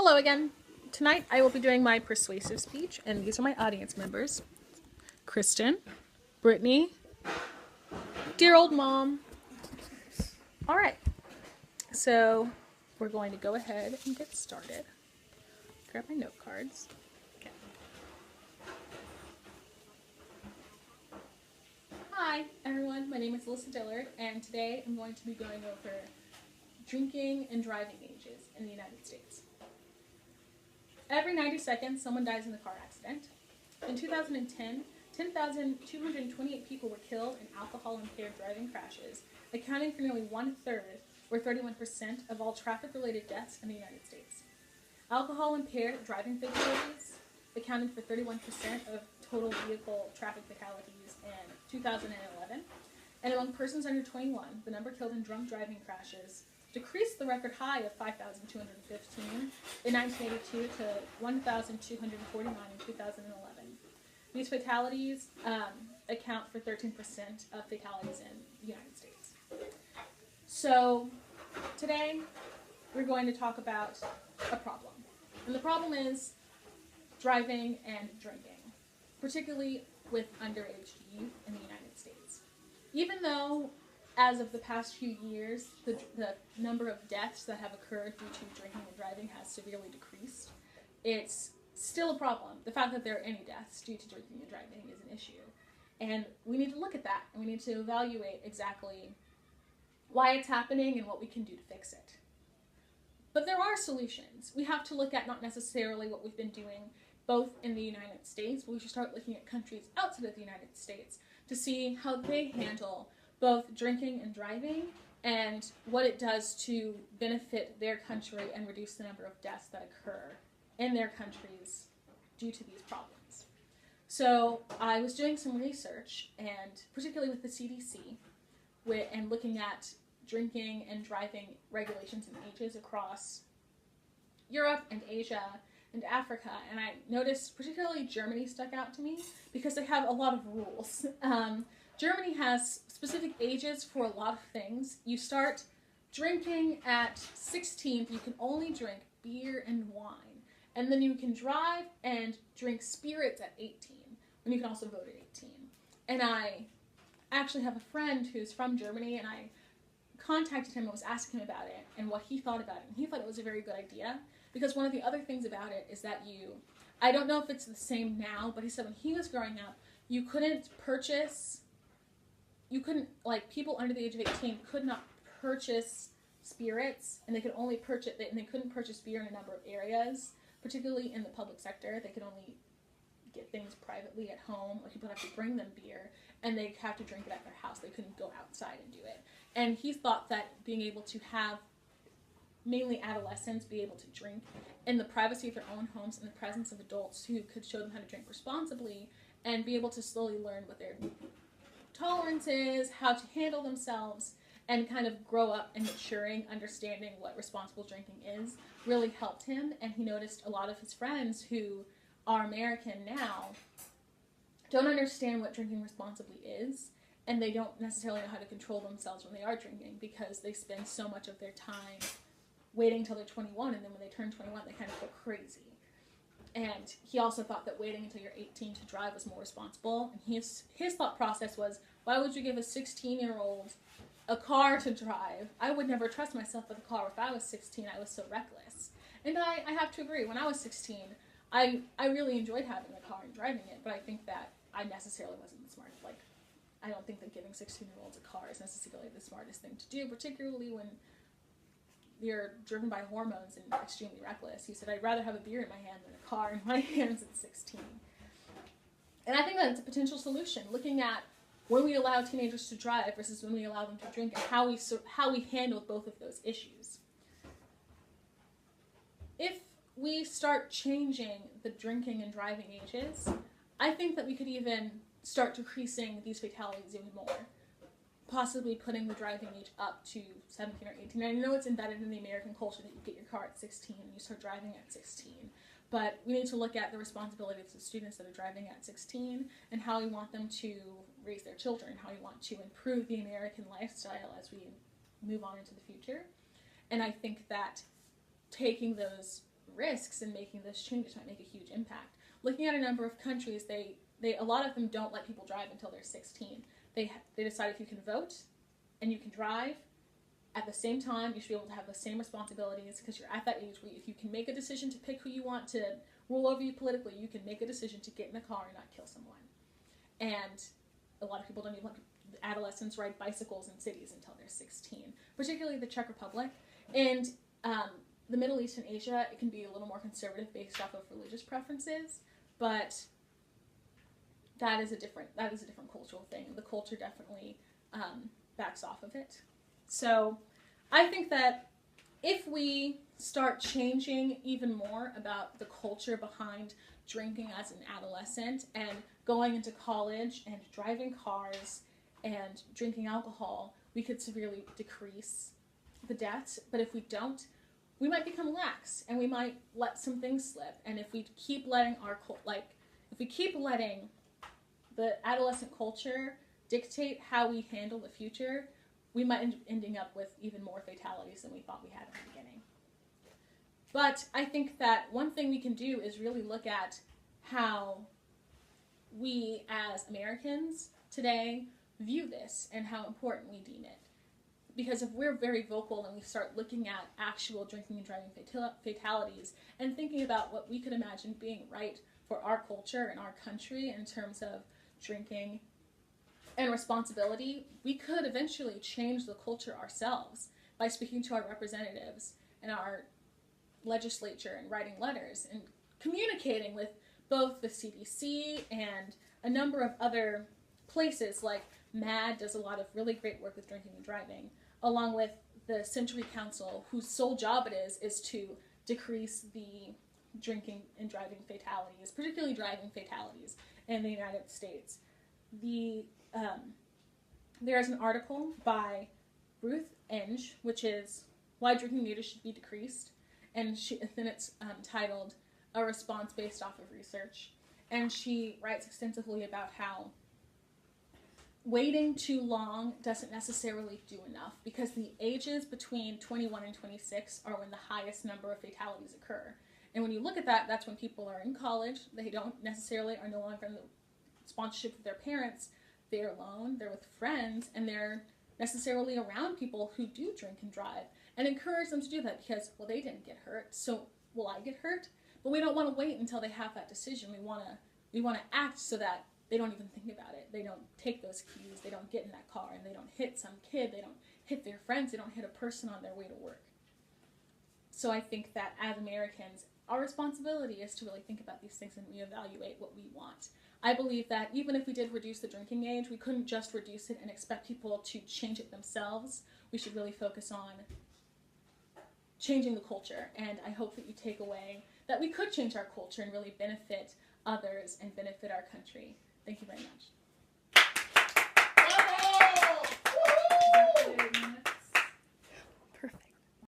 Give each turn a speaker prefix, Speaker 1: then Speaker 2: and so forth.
Speaker 1: Hello again. Tonight I will be doing my persuasive speech, and these are my audience members. Kristen, Brittany, dear old mom. All right, so we're going to go ahead and get started. Grab my note cards. Okay. Hi everyone, my name is Alyssa Dillard, and today I'm going to be going over drinking and driving ages in the United States. Every 90 seconds, someone dies in a car accident. In 2010, 10,228 people were killed in alcohol-impaired driving crashes, accounting for nearly 1/3, or 31%, of all traffic-related deaths in the United States. Alcohol-impaired driving fatalities accounted for 31% of total vehicle traffic fatalities in 2011, and among persons under 21, the number killed in drunk driving crashes decreased the record high of 5,215 in 1982 to 1,249 in 2011. These fatalities account for 13% of fatalities in the United States. So today we're going to talk about a problem. And the problem is driving and drinking, particularly with underage youth in the United States. Even though as of the past few years, the number of deaths that have occurred due to drinking and driving has severely decreased, it's still a problem. The fact that there are any deaths due to drinking and driving is an issue. And we need to look at that, and we need to evaluate exactly why it's happening and what we can do to fix it. But there are solutions. We have to look at not necessarily what we've been doing both in the United States, but we should start looking at countries outside of the United States to see how they handle both drinking and driving, and what it does to benefit their country and reduce the number of deaths that occur in their countries due to these problems. So I was doing some research, and particularly with the CDC, and looking at drinking and driving regulations and ages across Europe and Asia and Africa, and I noticed particularly Germany stuck out to me because they have a lot of rules. Germany has specific ages for a lot of things. You start drinking at 16, you can only drink beer and wine. And then you can drive and drink spirits at 18, and you can also vote at 18. And I actually have a friend who's from Germany, and I contacted him and was asking him about it and what he thought about it. And he thought it was a very good idea, because one of the other things about it is that I don't know if it's the same now, but he said when he was growing up, people under the age of 18 could not purchase spirits, and they could only purchase, and they couldn't purchase beer in a number of areas, particularly in the public sector. They could only get things privately at home, or people would have to bring them beer, and they have to drink it at their house. They couldn't go outside and do it. And he thought that being able to have mainly adolescents be able to drink in the privacy of their own homes in the presence of adults who could show them how to drink responsibly and be able to slowly learn what their tolerance is, how to handle themselves, and kind of grow up and maturing, understanding what responsible drinking is, really helped him. And he noticed a lot of his friends who are American now don't understand what drinking responsibly is, and they don't necessarily know how to control themselves when they are drinking, because they spend so much of their time waiting until they're 21, and then when they turn 21 they kind of go crazy. And he also thought that waiting until you're 18 to drive was more responsible. And his thought process was, why would you give a 16-year-old a car to drive? I would never trust myself with a car. If I was 16, I was so reckless. And I have to agree, when I was 16, I really enjoyed having a car and driving it, but I think that I necessarily wasn't the smartest. I don't think that giving 16-year-olds a car is necessarily the smartest thing to do, particularly when you're driven by hormones and extremely reckless. He said, I'd rather have a beer in my hand than a car in my hands at 16. And I think that's a potential solution, looking at when we allow teenagers to drive versus when we allow them to drink, and how we handle both of those issues. If we start changing the drinking and driving ages, I think that we could even start decreasing these fatalities even more, possibly putting the driving age up to 17 or 18. I know it's embedded in the American culture that you get your car at 16 and you start driving at 16, but we need to look at the responsibilities of the students that are driving at 16 and how we want them to raise their children, how we want to improve the American lifestyle as we move on into the future. And I think that taking those risks in making this change might make a huge impact. Looking at a number of countries, a lot of them don't let people drive until they're 16. They decide if you can vote and you can drive at the same time, you should be able to have the same responsibilities because you're at that age where if you can make a decision to pick who you want to rule over you politically, you can make a decision to get in a car and not kill someone. And a lot of people don't even let adolescents ride bicycles in cities until they're 16, particularly the Czech Republic. And the Middle East and Asia, it can be a little more conservative based off of religious preferences, but that is a different cultural thing. The culture definitely backs off of it. So I think that if we start changing even more about the culture behind drinking as an adolescent and going into college and driving cars and drinking alcohol, we could severely decrease the deaths. But if we don't, we might become lax and we might let some things slip. And if we keep letting the adolescent culture dictate how we handle the future, we might end up ending up with even more fatalities than we thought we had at the beginning. But I think that one thing we can do is really look at how we as Americans today view this and how important we deem it. Because if we're very vocal and we start looking at actual drinking and driving fatalities and thinking about what we could imagine being right for our culture and our country in terms of drinking and responsibility, we could eventually change the culture ourselves by speaking to our representatives and our legislature and writing letters and communicating with both the CDC and a number of other places. Like MAD does a lot of really great work with drinking and driving, along with the Century Council, whose sole job it is to decrease the drinking and driving fatalities, particularly driving fatalities in the United States. There's an article by Ruth Enge, which is Why Drinking Ages Should Be Decreased, and then it's titled A Response Based Off of Research. And she writes extensively about how waiting too long doesn't necessarily do enough, because the ages between 21 and 26 are when the highest number of fatalities occur. And when you look at that, that's when people are in college, they are no longer in the sponsorship of their parents, they're alone, they're with friends, and they're necessarily around people who do drink and drive, and encourage them to do that because, well, they didn't get hurt, so will I get hurt? But we don't want to wait until they have that decision. We want to act so that they don't even think about it. They don't take those cues, they don't get in that car, and they don't hit some kid, they don't hit their friends, they don't hit a person on their way to work. So I think that as Americans, our responsibility is to really think about these things and reevaluate what we want. I believe that even if we did reduce the drinking age, we couldn't just reduce it and expect people to change it themselves. We should really focus on changing the culture, and I hope that you take away that we could change our culture and really benefit others and benefit our country. Thank you very much.